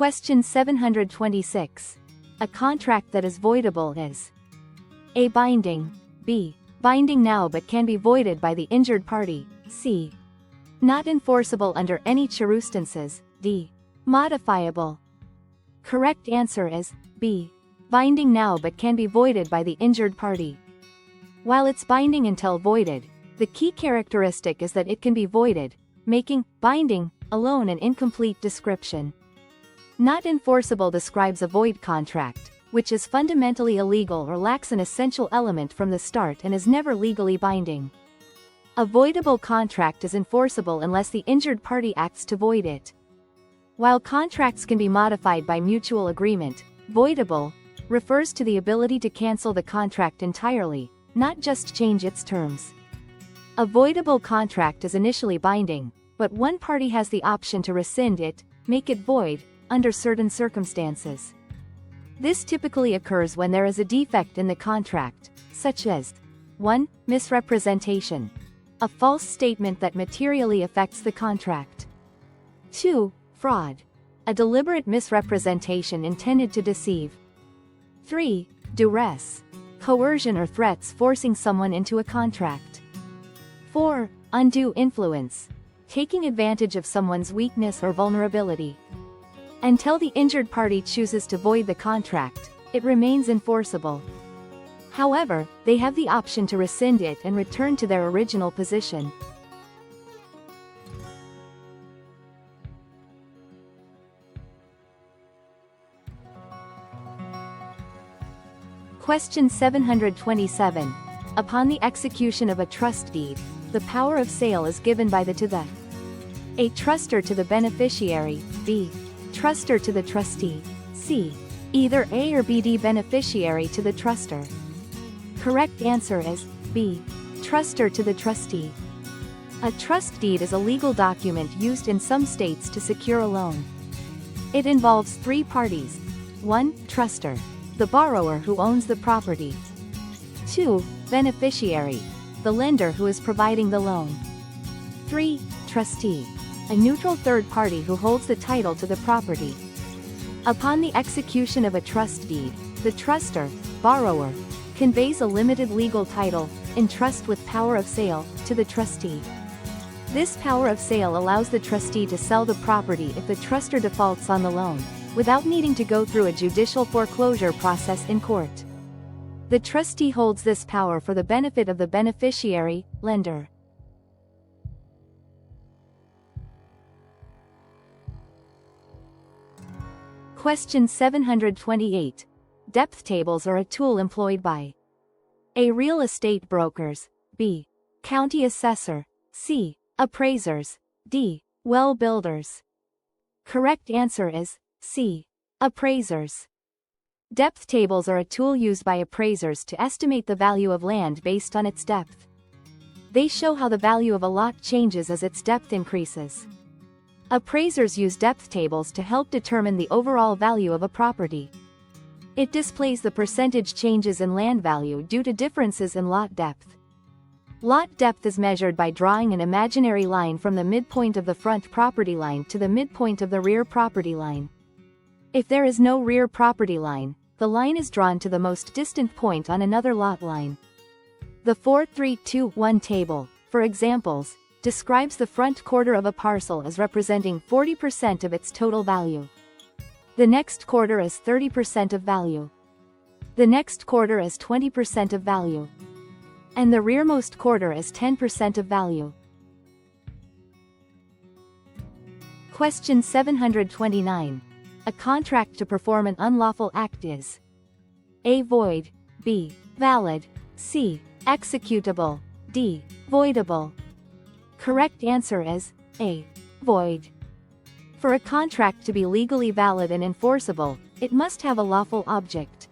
Question 726. A contract that is voidable is A. Binding. B. Binding now but can be voided by the injured party. C. Not enforceable under any circumstances. D. Modifiable. Correct answer is B. Binding now but can be voided by the injured party. While it's binding until voided, the key characteristic is that it can be voided, making binding alone an incomplete description. Not enforceable describes a void contract, which is fundamentally illegal or lacks an essential element from the start and is never legally binding. A voidable contract is enforceable unless the injured party acts to void it. While contracts can be modified by mutual agreement, voidable refers to the ability to cancel the contract entirely, not just change its terms. A voidable contract is initially binding, but one party has the option to rescind it, make it void, under certain circumstances. This typically occurs when there is a defect in the contract, such as 1. Misrepresentation. A false statement that materially affects the contract. 2. Fraud. A deliberate misrepresentation intended to deceive. 3. Duress. Coercion or threats forcing someone into a contract. 4. Undue influence. Taking advantage of someone's weakness or vulnerability. Until the injured party chooses to void the contract, it remains enforceable. However, they have the option to rescind it and return to their original position. Question 727. Upon the execution of a trust deed, the power of sale is given by the to the A. Truster to the beneficiary. B. Truster to the trustee. C. Either A or B. D. Beneficiary to the truster. Correct answer is B. Truster to the trustee. A trust deed is a legal document used in some states to secure a loan. It involves three parties. 1. Truster, the borrower who owns the property. 2. Beneficiary, the lender who is providing the loan. 3. Trustee, a neutral third party who holds the title to the property. Upon the execution of a trust deed, the truster, borrower, conveys a limited legal title, in trust with power of sale, to the trustee. This power of sale allows the trustee to sell the property if the truster defaults on the loan, without needing to go through a judicial foreclosure process in court. The trustee holds this power for the benefit of the beneficiary, lender. Question 728. Depth tables are a tool employed by A. Real estate brokers. B. County assessor. C. Appraisers. D. Well builders. Correct answer is C. Appraisers. Depth tables are a tool used by appraisers to estimate the value of land based on its depth. They show how the value of a lot changes as its depth increases. Appraisers use depth tables to help determine the overall value of a property. It displays the percentage changes in land value due to differences in lot depth. Lot depth is measured by drawing an imaginary line from the midpoint of the front property line to the midpoint of the rear property line. If there is no rear property line, the line is drawn to the most distant point on another lot line. The 4-3-2-1 table, for examples, describes the front quarter of a parcel as representing 40% of its total value. The next quarter is 30% of value. The next quarter is 20% of value. And the rearmost quarter is 10% of value. Question 729. A contract to perform an unlawful act is A. Void. B. Valid. C. Executable. D. Voidable. Correct answer is A. Void. For a contract to be legally valid and enforceable, it must have a lawful object.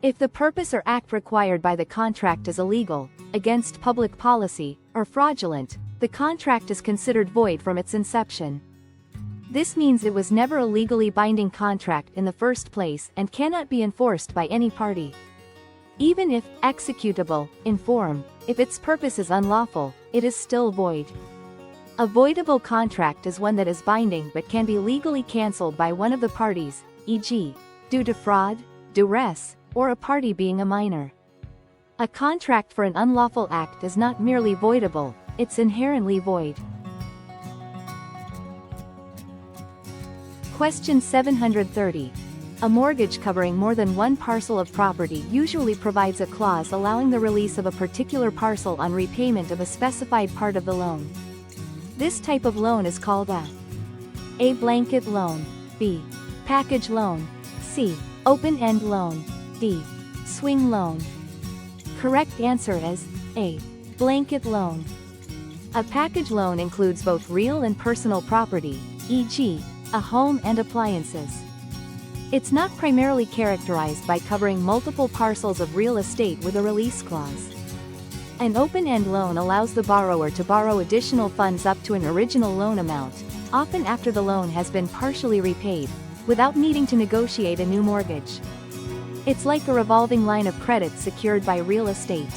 If the purpose or act required by the contract is illegal, against public policy, or fraudulent, the contract is considered void from its inception. This means it was never a legally binding contract in the first place and cannot be enforced by any party. Even if executable in form, if its purpose is unlawful, it is still void. A voidable contract is one that is binding but can be legally cancelled by one of the parties, e.g., due to fraud, duress, or a party being a minor. A contract for an unlawful act is not merely voidable, it's inherently void. Question 730. A mortgage covering more than one parcel of property usually provides a clause allowing the release of a particular parcel on repayment of a specified part of the loan. This type of loan is called a blanket loan, b. package loan, c. open-end loan, d. swing loan. Correct answer is a. blanket loan. A package loan includes both real and personal property, e.g., a home and appliances. It's not primarily characterized by covering multiple parcels of real estate with a release clause. An open-end loan allows the borrower to borrow additional funds up to an original loan amount, often after the loan has been partially repaid, without needing to negotiate a new mortgage. It's like a revolving line of credit secured by real estate.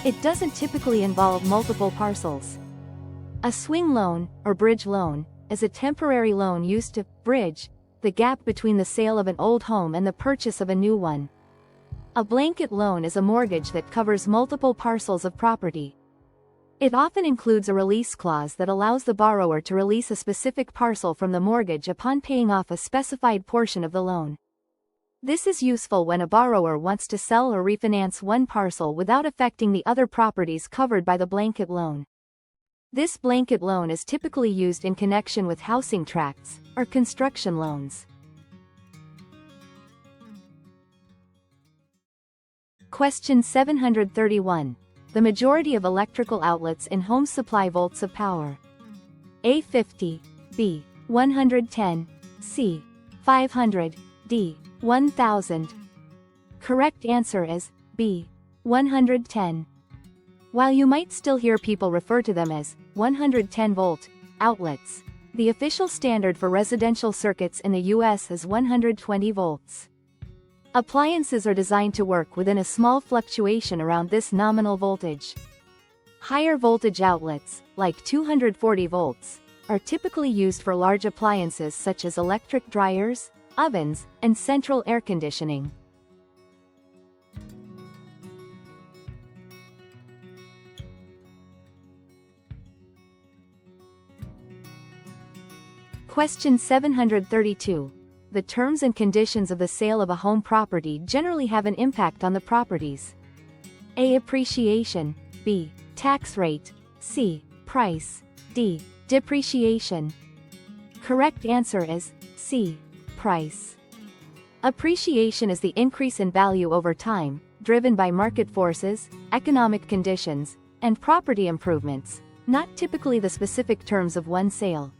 It doesn't typically involve multiple parcels. A swing loan, or bridge loan, is a temporary loan used to bridge the gap between the sale of an old home and the purchase of a new one. A blanket loan is a mortgage that covers multiple parcels of property. It often includes a release clause that allows the borrower to release a specific parcel from the mortgage upon paying off a specified portion of the loan. This is useful when a borrower wants to sell or refinance one parcel without affecting the other properties covered by the blanket loan. This blanket loan is typically used in connection with housing tracts or construction loans. Question 731. The majority of electrical outlets in homes supply volts of power. A 50, B 110, C 500, D 1000. Correct answer is B 110. While you might still hear people refer to them as 110-volt outlets, the official standard for residential circuits in the U.S. is 120 volts. Appliances are designed to work within a small fluctuation around this nominal voltage. Higher voltage outlets, like 240 volts, are typically used for large appliances such as electric dryers, ovens, and central air conditioning. Question 732. The terms and conditions of the sale of a home property generally have an impact on the properties. A. Appreciation, B. Tax rate, C. Price, D. Depreciation. Correct answer is C. Price. Appreciation is the increase in value over time, driven by market forces, economic conditions, and property improvements, not typically the specific terms of one sale.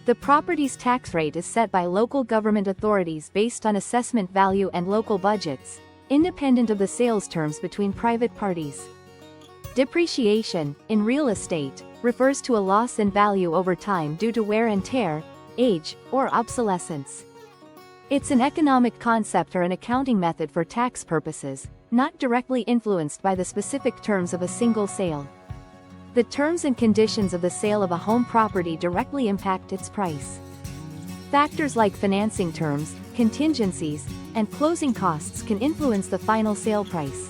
The property's tax rate is set by local government authorities based on assessment value and local budgets, independent of the sales terms between private parties. Depreciation, in real estate, refers to a loss in value over time due to wear and tear, age, or obsolescence. It's an economic concept or an accounting method for tax purposes, not directly influenced by the specific terms of a single sale. The terms and conditions of the sale of a home property directly impact its price. Factors like financing terms, contingencies, and closing costs can influence the final sale price.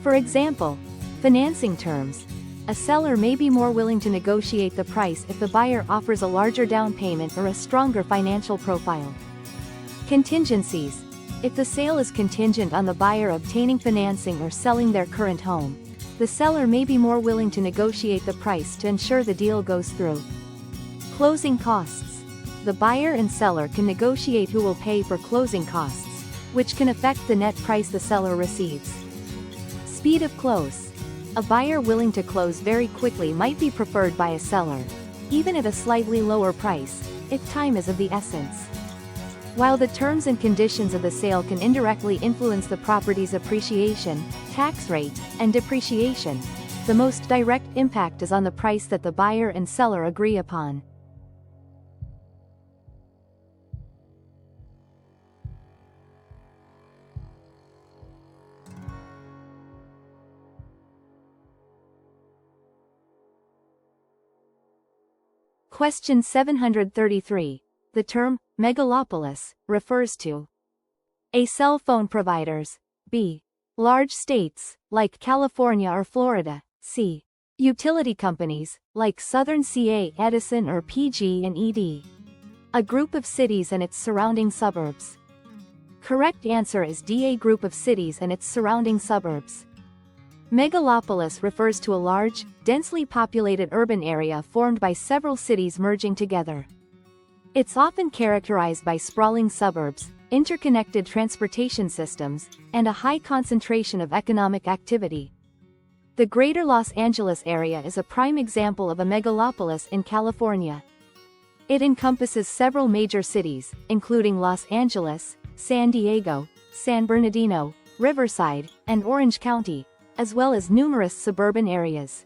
For example, financing terms. A seller may be more willing to negotiate the price if the buyer offers a larger down payment or a stronger financial profile. Contingencies. If the sale is contingent on the buyer obtaining financing or selling their current home, the seller may be more willing to negotiate the price to ensure the deal goes through. Closing costs. The buyer and seller can negotiate who will pay for closing costs, which can affect the net price the seller receives. Speed of close. A buyer willing to close very quickly might be preferred by a seller, even at a slightly lower price, if time is of the essence. While the terms and conditions of the sale can indirectly influence the property's appreciation, tax rate, and depreciation, the most direct impact is on the price that the buyer and seller agree upon. Question 733. The term megalopolis refers to A. Cell phone providers. B. Large states, like California or Florida. C. Utility companies, like Southern CA Edison or PG&ED. A group of cities and its surrounding suburbs. Correct answer is D. A group of cities and its surrounding suburbs. Megalopolis refers to a large, densely populated urban area formed by several cities merging together. It's often characterized by sprawling suburbs, interconnected transportation systems, and a high concentration of economic activity. The Greater Los Angeles area is a prime example of a megalopolis in California. It encompasses several major cities, including Los Angeles, San Diego, San Bernardino, Riverside, and Orange County, as well as numerous suburban areas.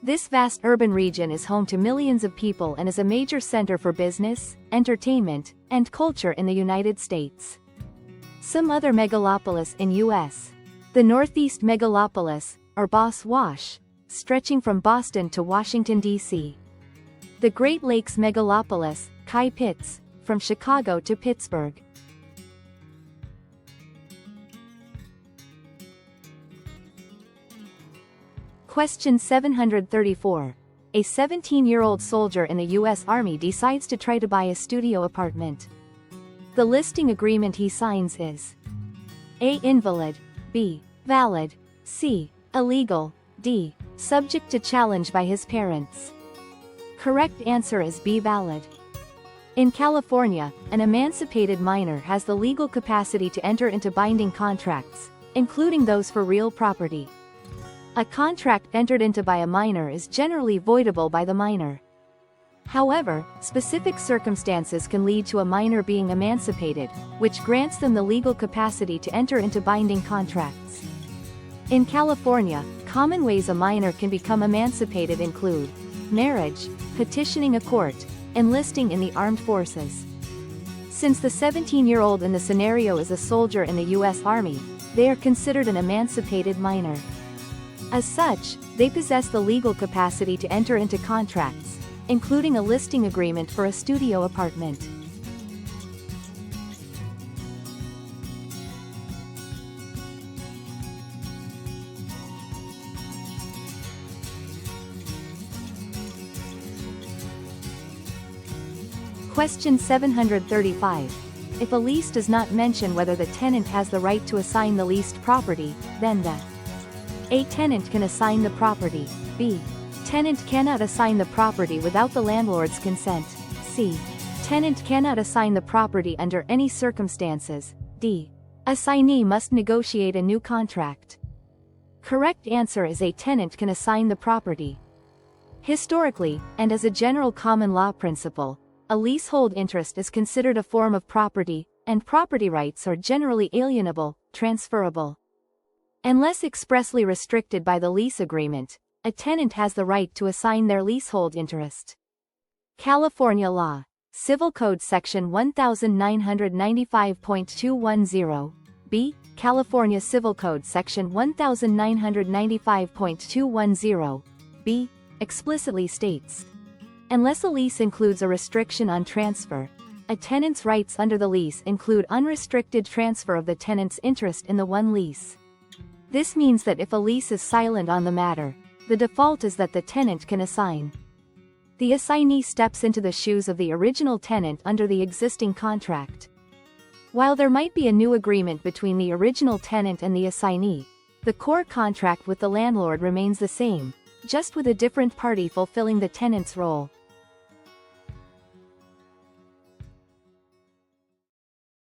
This vast urban region is home to millions of people and is a major center for business, entertainment, and culture in the United States. Some other megalopolis in U.S. The Northeast megalopolis, or Boss Wash, stretching from Boston to Washington, D.C. The Great Lakes megalopolis, Kai Pitts, from Chicago to Pittsburgh. Question 734. A 17-year-old soldier in the U.S. Army decides to try to buy a studio apartment. The listing agreement he signs is A. Invalid. B. Valid. C. Illegal. D. Subject to challenge by his parents. Correct answer is B. Valid. In California, an emancipated minor has the legal capacity to enter into binding contracts, including those for real property. A contract entered into by a minor is generally voidable by the minor. However, specific circumstances can lead to a minor being emancipated, which grants them the legal capacity to enter into binding contracts. In California, common ways a minor can become emancipated include marriage, petitioning a court, enlisting in the armed forces. Since the 17-year-old in the scenario is a soldier in the U.S. Army, they are considered an emancipated minor. As such, they possess the legal capacity to enter into contracts, including a listing agreement for a studio apartment. Question 735. If a lease does not mention whether the tenant has the right to assign the leased property, then the A. Tenant can assign the property. B. Tenant cannot assign the property without the landlord's consent. C. Tenant cannot assign the property under any circumstances. D. Assignee must negotiate a new contract. Correct answer is A. Tenant can assign the property. Historically, and as a general common law principle, a leasehold interest is considered a form of property, and property rights are generally alienable, transferable. Unless expressly restricted by the lease agreement, a tenant has the right to assign their leasehold interest. California law. Civil Code Section 1995.210. B. California Civil Code Section 1995.210. B. Explicitly states, unless a lease includes a restriction on transfer, a tenant's rights under the lease include unrestricted transfer of the tenant's interest in the one lease. This means that if a lease is silent on the matter, the default is that the tenant can assign. The assignee steps into the shoes of the original tenant under the existing contract. While there might be a new agreement between the original tenant and the assignee, the core contract with the landlord remains the same, just with a different party fulfilling the tenant's role.